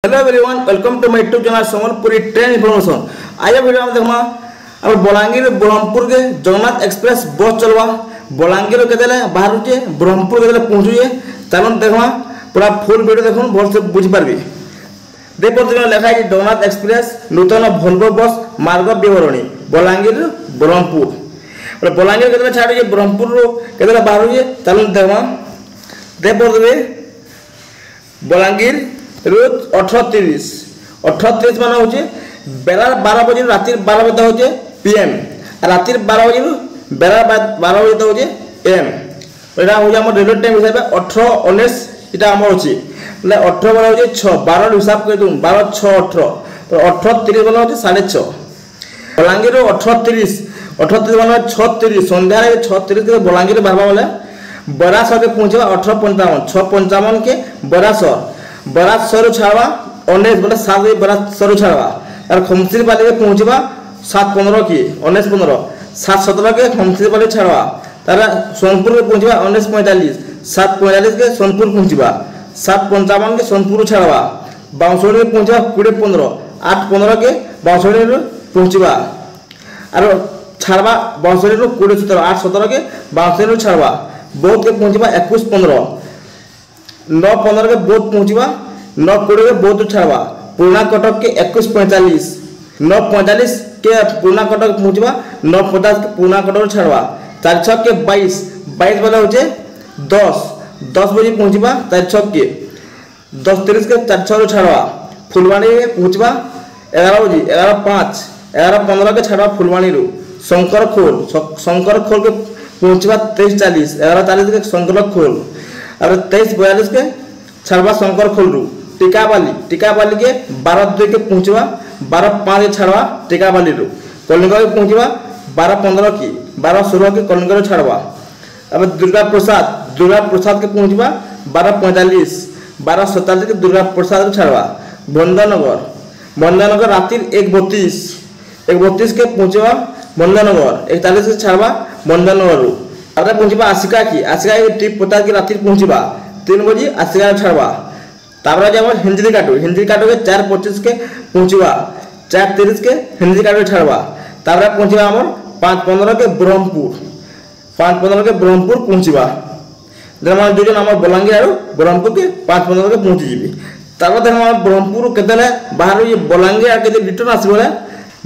Hello everyone, welcome to my YouTube channel Sambalpuri train information. आज video में देखमा अब बलांगीर ब्रह्मपुर के जगन्नाथ एक्सप्रेस बस चलवा बलांगीर केदेले बाहर जे ब्रह्मपुर केदेले पहुंचुए चलन देखमा पूरा फुल वीडियो देखुन भल से बुझ पारबी। देखो लिखा है जगन्नाथ एक्सप्रेस नूतन भोल्वो बस मार्ग विवरणी बलांगीर ब्रह्मपुर बलांगीर केदेले छाड़ी ब्रह्मपुर केदेले बाहर जे चलन देखमा देखो बलांगीर रोज 18:30 मान हो बेला 12 बजे राति 12 बजे हो पीएम राति 12 बजे बेला 12 बजे हो एम एटा हो हम रेलवे टाइम हिसाब 18:19 इटा हम अछि मतलब 18 बेला हो 6 12 हिसाब कर दूं 12 6 18 तो 18:30 बेला हो 6:30 बलांगीर 18:30 मान 6:30 संध्या 6:30 के बलांगीर बारबा वाला बरासर के पहुंचबा 18:55 6:55 के बरासर छाड़वा 19 बोले 7 बजे बरासर छाड़वा और खमसिर पाली के पहुंचबा 7:15 की 19:15 7:17 के खमसिर पाली छाड़वा तारा सोनपुर के पहुंचबा 19:45 7:45 के सोनपुर पहुंचबा 7:55 के सोनपुर छाड़वा बांसुरी के पहुंचबा 20:15 8:15 के बांसुरी पहुंचबा और छाड़वा बांसुरी 20:17 8:17 के बांसुरी छाड़वा बौद्ध के पहुंचबा 21:15 9:15 के बौद्ध पहुंचबा 9:20 के बौद्ध छाड़वा पूर्णा कटक के 21:45 9:45 के पूर्णा कटक पहुंचबा 9:50 के पूर्णा कटक छाड़वा 4:06 के 22 वाला होचे 10 बजे पहुंचबा 4:06 के 10:30 के 4:06 छाड़वा फुलवाणी के पहुंचबा 11 बजे 11:05 11:15 के छाड़वा फुलवाणी रो शंकर खोल के पहुंचबा 23:40 11:40 के शंकर खोल और 23:42 के छाड़वा शंकर खोल रू टीकाबाली के 12:02 के पहुंचबा 12:05 के छाड़वा टीकाबाली रू कलिंग के पहुंचबा 12:15 की 12:16 के कलिंग छाड़वा अब दुर्गा प्रसाद के पहुंचबा 12:45 12:47 के दुर्गा प्रसाद छाड़वा बंदनगर राति 1:32 के पहुंचबा बंदनगर 41 के छाड़वा बंदनगर रू अरे पहुंचबा आशिका के ट्रिप पता की राति पहुंचबा 3 बजे आशिका छाड़वा तापर जे हमर हिंदी काटो के 4:25 के पहुंचबा 4:30 के हिंदी काटो छाड़वा तापर पहुंचबा हमर 5:15 के ब्रह्मपुर पहुंचबा जमा दुजन हमर बलांगीर आरो ब्रह्मपुर के 5:15 के पहुंची जीबी तापर हमर ब्रह्मपुर केतले बाहर ये बलांगीर के रिटर्न आसीबोले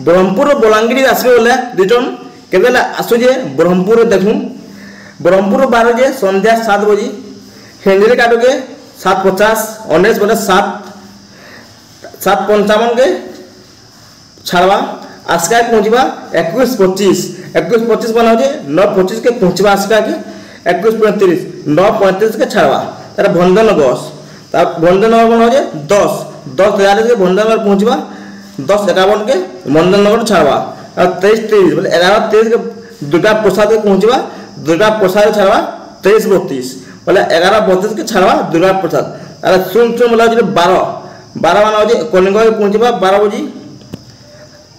ब्रह्मपुर बलांगीर आसीबोले रिटर्न केतले आसु जे ब्रह्मपुर देखुन ब्रह्मपुर 12 बजे संध्या 7 बजे हिंदी काटो के 7:50 19 बोले 7:55 के छाड़वा आस्का पहुंचबा 21:25 बना हो 9:25 के पहुंचबा आस्का के 21:35 9:35 के छाड़वा तार भंडनगर बना हो 10:40 के भंडनगर पहुंचबा 10:51 के भंडनगर छाड़वा और 23:30 बोले 11:23 के दुर्गा प्रसाद के पहुंचबा दुर्गा प्रसाद छाड़वा 23:32 बोले 11:32 के छाड़वा दुर्गा प्रसाद अरे सुन बोला 12 माना हो कलिंग के पहुंचबा 12 बजे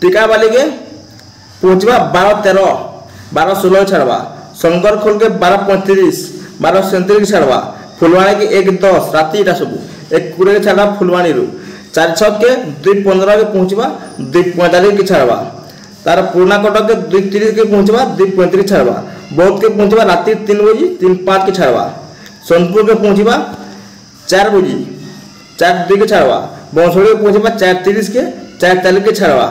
टीकाबाली के पहुंचबा 12:13 12:16 छाड़वा शंकर खोल के 12:35 12:37 के छाड़वा फुलवाणी के 1:10 राति इटा सब 1:20 के छाड़वा फुलवाणी रू 4:06 के 2:15 के पहुंचबा 2:45 के छाड़वा तार पूर्णा कटक के 2:30 के पहुंचबा 2:35 छाड़वा बौद्ध के पहुंचबा राति 3 बजे 3:05 के छाड़वा सोनपुर के पहुंचबा 4 बजे 4:02 के छाड़वा बांसुरी के पहुंचबा 4:30 के 4:40 के छाड़वा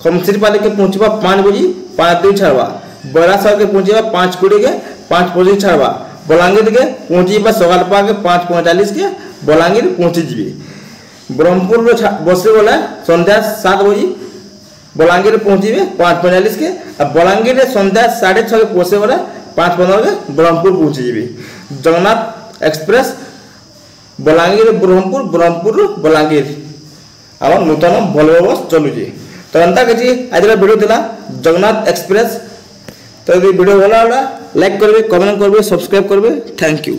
खमसिर पाली के पहुंचबा 5 बजे 5:02 छाड़वा बरासर के पहुंचबा 5:20 के 5:25 छाड़वा बलांगीर के पहुंचबा सगालपा के 5:45 के बलांगीर पहुंची जीबी ब्रह्मपुर बसे बोला संध्या 7 बजे बलांगीर पहुंचे 5:45 के और बलांगीर संध्या 6:30 के पहुंचे बोले 5:15 के ब्रह्मपुर पहुंची जीबी जगन्नाथ एक्सप्रेस बलांगीर ब्रह्मपुर बलांगीर आम नूतन भोल्वो बस चलुचे तो अंता कि आज वीडियो दिला जगन्नाथ एक्सप्रेस तो वीडियो भला लाइक करेंगे कमेंट करेंगे सब्सक्राइब करेंगे थैंक यू।